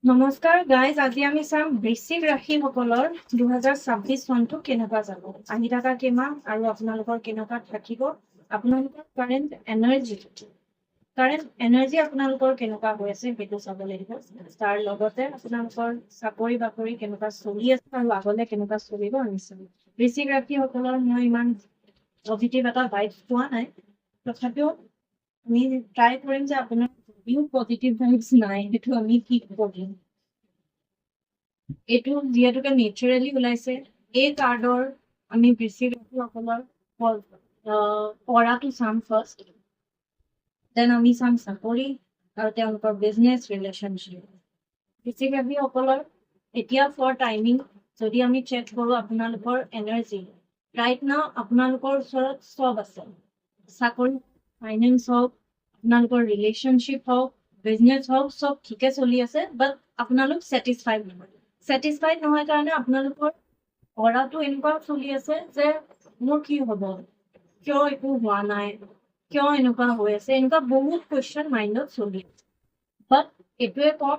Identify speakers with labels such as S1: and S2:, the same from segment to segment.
S1: নমস্কাৰ গাইজ, আজি আমি চাম বৃশ্চিক ৰাশিসকলৰ 2026 চনটো কেনেকুৱা যাব, আহি থকা কেইমাহ আৰু আপোনালোকৰ কেনেকুৱা থাকিব, আপোনালোকৰ কাৰেণ্ট এনাৰ্জি আপোনালোকৰ কেনেকুৱা হৈ আছে সেইটো চাব লাগিব। তাৰ লগতে আপোনালোকৰ চাকৰি বাকৰি কেনেকুৱা চলি আছে আৰু আগলৈ কেনেকুৱা চলিব আমি চাম। বৃশ্চিক ৰাশিসকলৰ মই ইমান পজিটিভ এটা ভাইব পোৱা নাই, তথাপিও আমি ট্ৰাই কৰিম যে আপোনাৰ যদিও পজিটিভ ভাইবছ নাই সেইটো আমি ঠিক কৰিম। এইটো যিহেতুকে নেচাৰেলি ওলাইছে, এই কাৰ্ডৰ আমি বৃশ্চিক ৰাশিসকলৰ পঢ়াটো চাম ফাৰ্ষ্ট, দেন আমি চাম চাকৰি আৰু তেওঁলোকৰ বিজনেছ ৰিলেশ্যনশ্বিপ। বৃশ্চিক ৰাশিসকলৰ এতিয়া ফৰ টাইমিং যদি আমি চেক কৰোঁ, আপোনালোকৰ এনাৰ্জি ৰাইট নাও আপোনালোকৰ ওচৰত চব আছে। চাকৰি, ফাইনেন্স হওক, আপোনালোকৰ ৰিলেশ্যনশ্বিপ হওক, বিজনেছ হওক, চব ঠিকে চলি আছে, বাট আপোনালোক ছেটিছফাইড নহয় কাৰণে আপোনালোকৰ পঢ়াটো এনেকুৱা চলি আছে যে মোৰ কি হ'ব, কিয় একো হোৱা নাই, কিয় এনেকুৱা হৈ আছে, এনেকুৱা বহুত কুৱেশ্যন মাইণ্ডত চলি আছে। বাট এইটোৱে কম,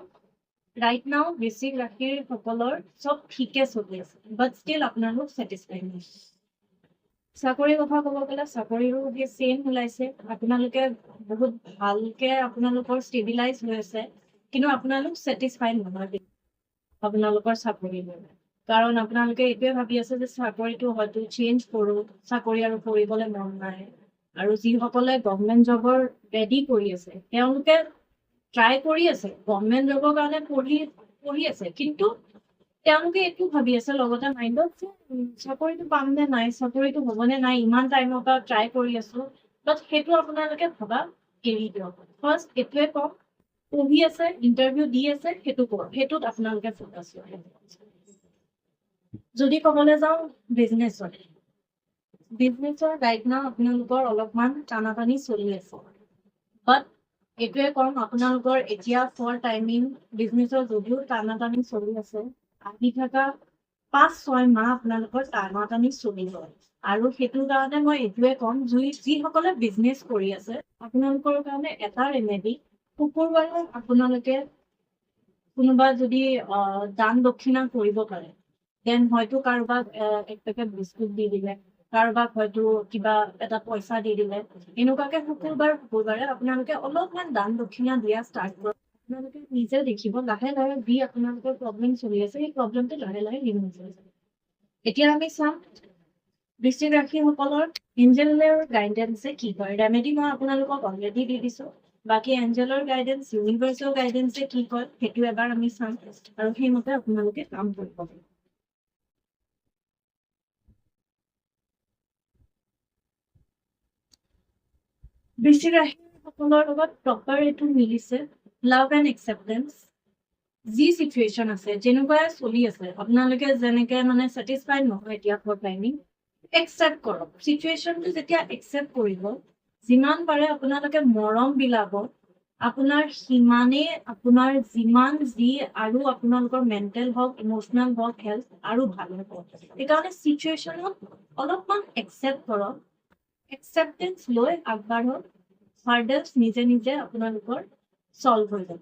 S1: ৰাইট নাও বৃশ্চিক ৰাশিৰ সকলৰ চব ঠিকে চলি আছে, বাট ষ্টিল আপোনালোক ছেটিছফাইড নহয়। চাকৰিৰ কথা ক'ব গ'লে চাকৰিৰো সেই চেম ওলাইছে, আপোনালোকে বহুত ভালকে আপোনালোকৰ ষ্টেবিলাইজ হৈ আছে, কিন্তু আপোনালোক ছেটিছফাইড নহয় আপোনালোকৰ চাকৰি লৈ। কাৰণ আপোনালোকে এইটোৱে ভাবি আছে যে চাকৰিটো হয়তো চেঞ্জ কৰোঁ, চাকৰি আৰু কৰিবলৈ মন নাই। আৰু যিসকলে গভৰ্ণমেণ্ট জবৰ ৰেডি কৰি আছে তেওঁলোকে ট্ৰাই কৰি আছে, গভৰ্ণমেণ্ট জবৰ কাৰণে পঢ়ি আছে, কিন্তু তেওঁলোকে এইটো ভাবি আছে লগতে মাইণ্ডত যে চাকৰিটো পাম নে নাই, চাকৰিটো হ'বনে নাই, ইমান টাইমৰ পৰা ট্ৰাই কৰি আছো, বাট সেইটো আপোনালোকে ভবা এৰি দিয়ক। ফাৰ্ষ্ট এইটোৱে কম, পঢ়ি আছে, ইণ্টাৰভিউ দি আছে, সেইটো কৰক, সেইটোত আপোনালোকে ফ'কাছ কৰক। যদি ক'বলৈ যাওঁ বিজনেছৰ ৰাইট নাও আপোনালোকৰ অলপমান টানাটানি চলি আছে, বাট এইটোৱে কম, আপোনালোকৰ এতিয়া ফৰ টাইমিং বিজনেছৰ যদিও টানাটানি চলি আছে, আহি থকা 5-6 মাহ আপোনালোকৰ টানাটানি চলিব। আৰু সেইটো কাৰণে মই এইটোৱে ক'ম, যিসকলে বিজনেছ কৰি আছে আপোনালোকৰ কাৰণে এটা ৰেমেডি, শুকুৰবাৰে আপোনালোকে কোনোবা যদি দান দক্ষিণা কৰিব পাৰে, দেন হয়তো কাৰোবাক 1 পেকেট বিস্কুট দি দিলে, কাৰোবাক হয়তো কিবা এটা পইচা দি দিলে, এনেকুৱাকে শুকুৰবাৰে আপোনালোকে অলপমান দান দক্ষিণা দিয়া ষ্টাৰ্ট কৰক। আপোনালোকে নিজে দেখিব লাহে লাহে যি আপোনালোকৰ প্ৰব্লেম চলি আছে সেই প্ৰব্লেমটো লাহে লাহে ৰিমুভ হৈ যাব। এতিয়া আমি চাম বৃশ্চিক ৰাশিসকলৰ এঞ্জেলৰ গাইডেন্সে কি কয়। ৰেমেডি মই আপোনালোকক অলৰেডি দি দিছোঁ, বাকী এঞ্জেলৰ গাইডেন্স, ইউনিভাৰ্চেল গাইডেন্সে কি কয় সেইটো এবাৰ আমি চাম আৰু সেইমতে আপোনালোকে কাম কৰিব। বৃশ্চিক ৰাশিসকলৰ লগত প্ৰপাৰ এইটো মিলিছে, লাভ এণ্ড একচেপ্টেঞ্চ। যি চিটুৱেশ্যন আছে, যেনেকুৱাই চলি আছে, আপোনালোকে যেনেকে মানে ছেটিছফাইড নহয় এতিয়া ফৰ টাইমিং, একচেপ্ট কৰক। চিটুৱেশ্যনটো যেতিয়া একচেপ্ট কৰিব, যিমান পাৰে আপোনালোকে মৰম বিলাব, আপোনাৰ সিমানেই আপোনাৰ যিমান যি আৰু আপোনালোকৰ মেণ্টেল হওক, ইম'চনেল হওক, হেল্থ আৰু ভাল হ'ব। সেইকাৰণে চিটুৱেশ্যনত অলপমান একচেপ্ট কৰক, একচেপ্টেঞ্চ লৈ আগবাঢ়ক, হাৰ্ডেলছ নিজে নিজে আপোনালোকৰ চল্ভ হৈ যাব।